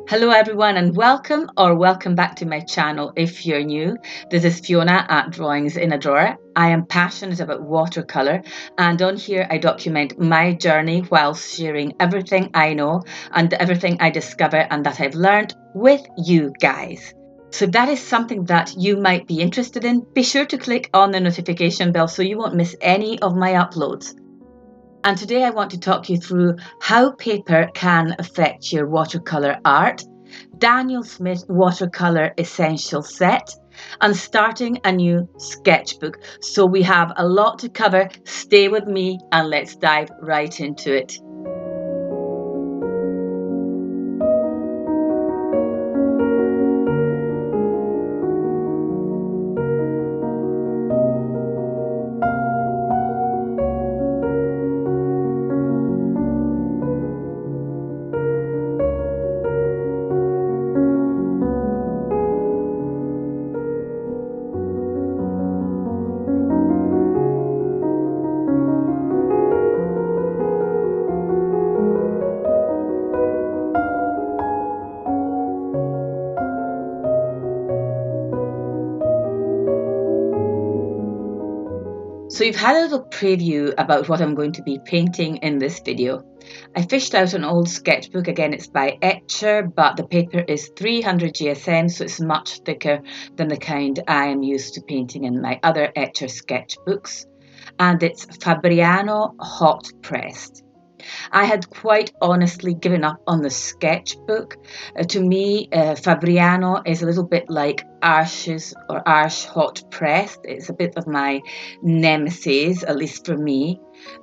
Hello everyone and welcome back to my channel if you're new. This is Fiona at Drawings in a Drawer. I am passionate about watercolour and on here I document my journey whilst sharing everything I know and everything I discover and that I've learned with you guys. So if that is something that you might be interested in, be sure to click on the notification bell so you won't miss any of my uploads. And today I want to talk you through how paper can affect your watercolour art, Daniel Smith Watercolour Essential Set, and starting a new sketchbook. So we have a lot to cover. Stay with me and let's dive right into it. So you've had a little preview about what I'm going to be painting in this video. I fished out an old sketchbook. Again, it's by Etcher, but the paper is 300 GSM, so it's much thicker than the kind I am used to painting in my other Etcher sketchbooks. And it's Fabriano hot pressed. I had quite honestly given up on the sketchbook. To me, Fabriano is a little bit like Arches or Arch hot pressed. It's a bit of my nemesis, at least for me.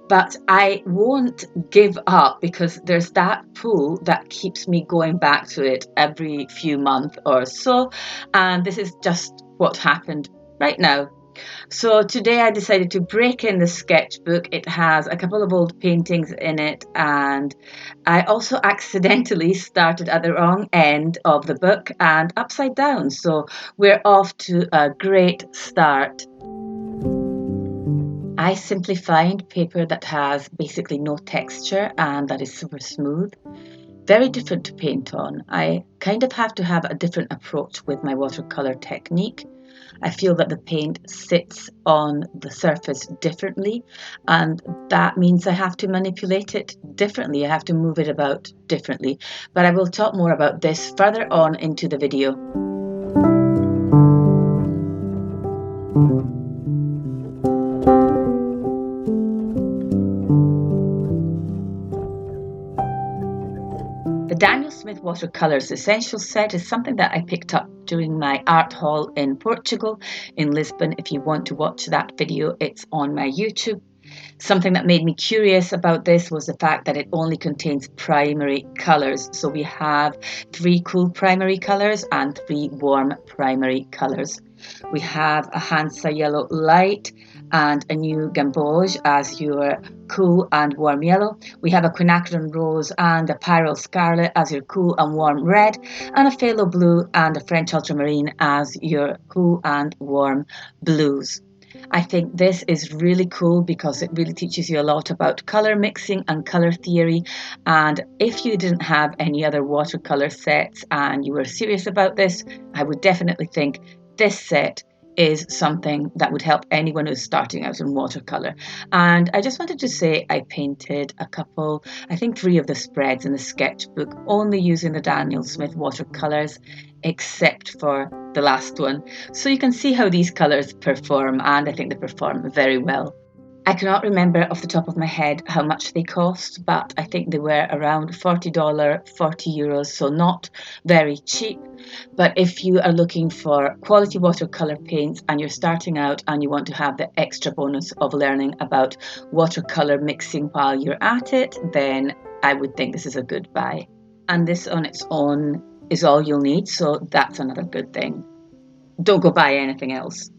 But I won't give up because there's that pull that keeps me going back to it every few months or so. And this is just what happened right now. So today I decided to break in the sketchbook. It has a couple of old paintings in it, and I also accidentally started at the wrong end of the book and upside down. So we're off to a great start. I simply find paper that has basically no texture and that is super smooth very different to paint on. I kind of have to have a different approach with my watercolor technique. I feel that the paint sits on the surface differently, and that means I have to manipulate it differently. I have to move it about differently. But I will talk more about this further on into the video. The Daniel Smith Watercolours Essential Set is something that I picked up during my art haul in Portugal, in Lisbon. If you want to watch that video, it's on my YouTube. Something that made me curious about this was the fact that it only contains primary colours. So we have 3 cool primary colours and 3 warm primary colours. We have a Hansa Yellow Light and a new Gamboge as your cool and warm yellow. We have a Quinacridone Rose and a Pyrrole Scarlet as your cool and warm red, and a Phthalo Blue and a French Ultramarine as your cool and warm blues. I think this is really cool because it really teaches you a lot about colour mixing and colour theory. And if you didn't have any other watercolour sets and you were serious about this, I would definitely think this set is something that would help anyone who's starting out in watercolour. And I just wanted to say I painted a couple, I think 3 of the spreads in the sketchbook only using the Daniel Smith watercolours, except for the last one. So you can see how these colours perform, and I think they perform very well. I cannot remember off the top of my head how much they cost, but I think they were around $40, 40 euros, so not very cheap. But if you are looking for quality watercolour paints and you're starting out and you want to have the extra bonus of learning about watercolour mixing while you're at it, then I would think this is a good buy. And this on its own is all you'll need, so that's another good thing. Don't go buy anything else.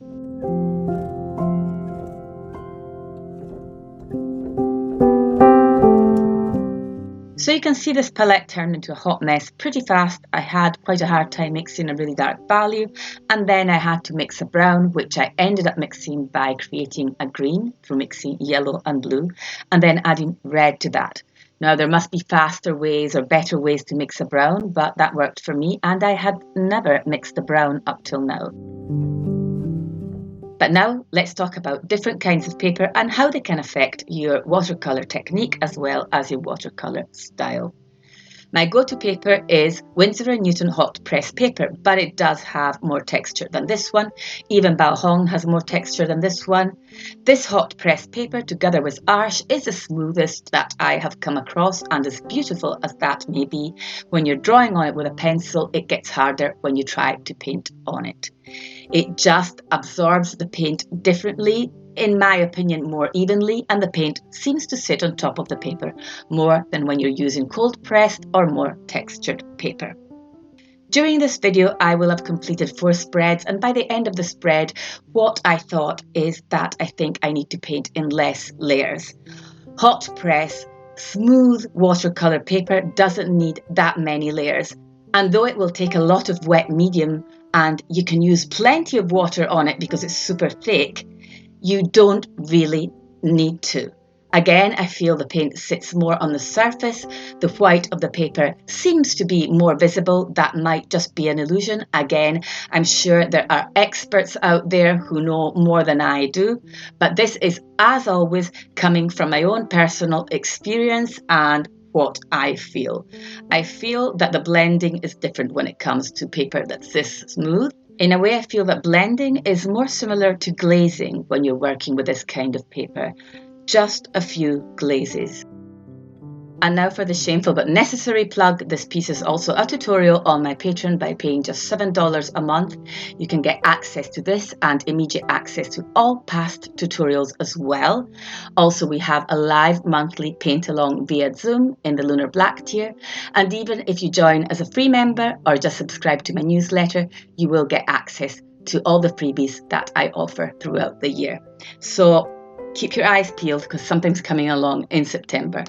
So you can see this palette turned into a hot mess pretty fast. I had quite a hard time mixing a really dark value, and then I had to mix a brown, which I ended up mixing by creating a green through mixing yellow and blue, and then adding red to that. Now, there must be faster ways or better ways to mix a brown, but that worked for me, and I had never mixed a brown up till now. But now let's talk about different kinds of paper and how they can affect your watercolour technique as well as your watercolour style. My go-to paper is Winsor & Newton hot press paper, but it does have more texture than this one. Even Bao Hong has more texture than this one. This hot press paper, together with Arche, is the smoothest that I have come across, and as beautiful as that may be, when you're drawing on it with a pencil, it gets harder when you try to paint on it. It just absorbs the paint differently, in my opinion, more evenly, and the paint seems to sit on top of the paper more than when you're using cold pressed or more textured paper. During this video, I will have completed 4 spreads, and by the end of the spread, what I thought is that I think I need to paint in less layers. Hot press, smooth watercolour paper doesn't need that many layers, and though it will take a lot of wet medium and you can use plenty of water on it because it's super thick, you don't really need to. Again, I feel the paint sits more on the surface. The white of the paper seems to be more visible. That might just be an illusion. Again, I'm sure there are experts out there who know more than I do, but this is, as always, coming from my own personal experience and what I feel. I feel that the blending is different when it comes to paper that's this smooth. In a way, I feel that blending is more similar to glazing when you're working with this kind of paper. Just a few glazes. And now for the shameful but necessary plug. This piece is also a tutorial on my Patreon. By paying just $7 a month, you can get access to this and immediate access to all past tutorials as well. Also, we have a live monthly paint along via Zoom in the Lunar Black tier. And even if you join as a free member or just subscribe to my newsletter, you will get access to all the freebies that I offer throughout the year. So keep your eyes peeled because something's coming along in September.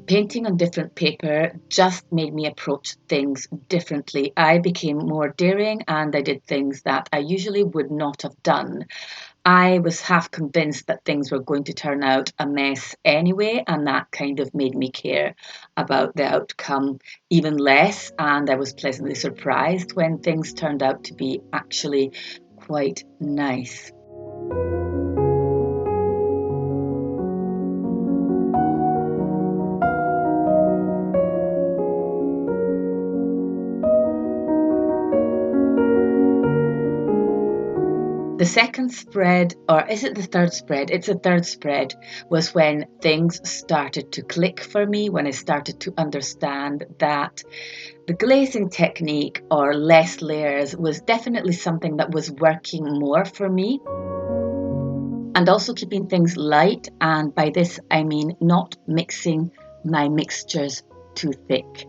Painting on different paper just made me approach things differently. I became more daring and I did things that I usually would not have done. I was half convinced that things were going to turn out a mess anyway, and that kind of made me care about the outcome even less. And I was pleasantly surprised when things turned out to be actually quite nice. The second spread, or is it the third spread? It's the third spread, was when things started to click for me, when I started to understand that the glazing technique or less layers was definitely something that was working more for me. And also keeping things light, and by this I mean not mixing my mixtures too thick.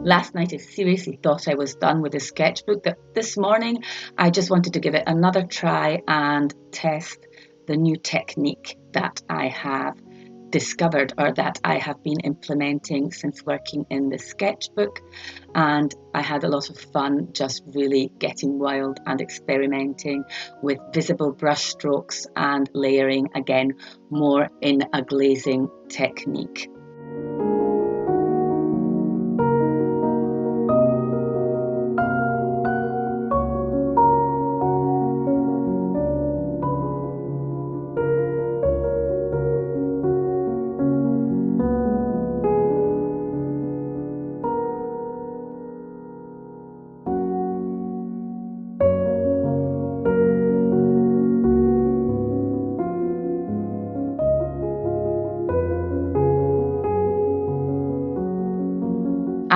Last night I seriously thought I was done with the sketchbook, but this morning I just wanted to give it another try and test the new technique that I have discovered or that I have been implementing since working in the sketchbook. And I had a lot of fun just really getting wild and experimenting with visible brush strokes and layering, again, more in a glazing technique.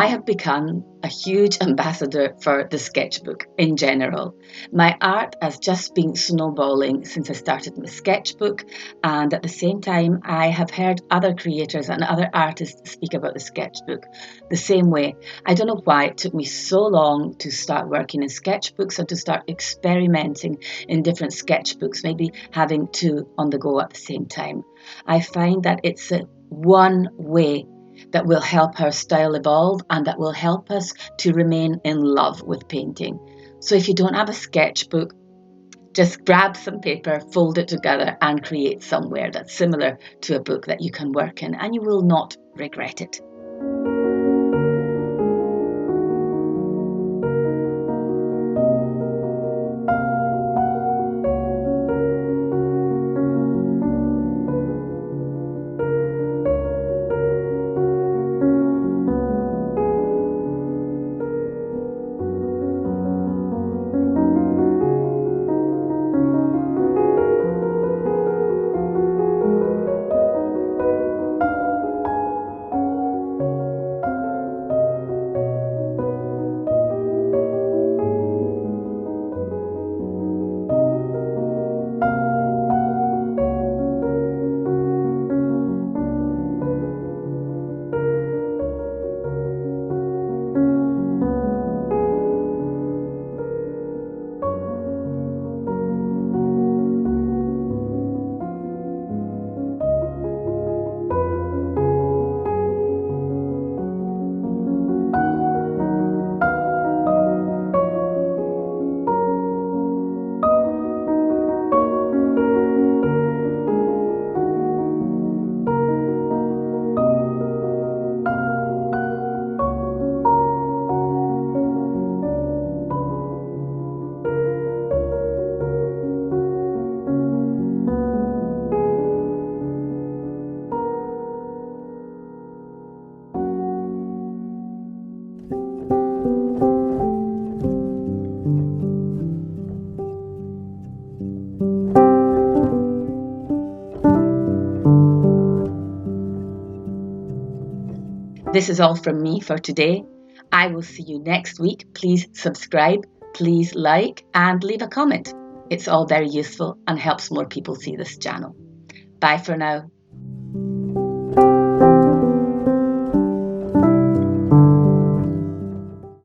I have become a huge ambassador for the sketchbook in general. My art has just been snowballing since I started my sketchbook, and at the same time, I have heard other creators and other artists speak about the sketchbook the same way. I don't know why it took me so long to start working in sketchbooks and to start experimenting in different sketchbooks, maybe having two on the go at the same time. I find that it's one way that will help our style evolve and that will help us to remain in love with painting. So if you don't have a sketchbook, just grab some paper, fold it together, and create somewhere that's similar to a book that you can work in, and you will not regret it. This is all from me for today. I will see you next week. Please subscribe, please like, and leave a comment. It's all very useful and helps more people see this channel. Bye for now.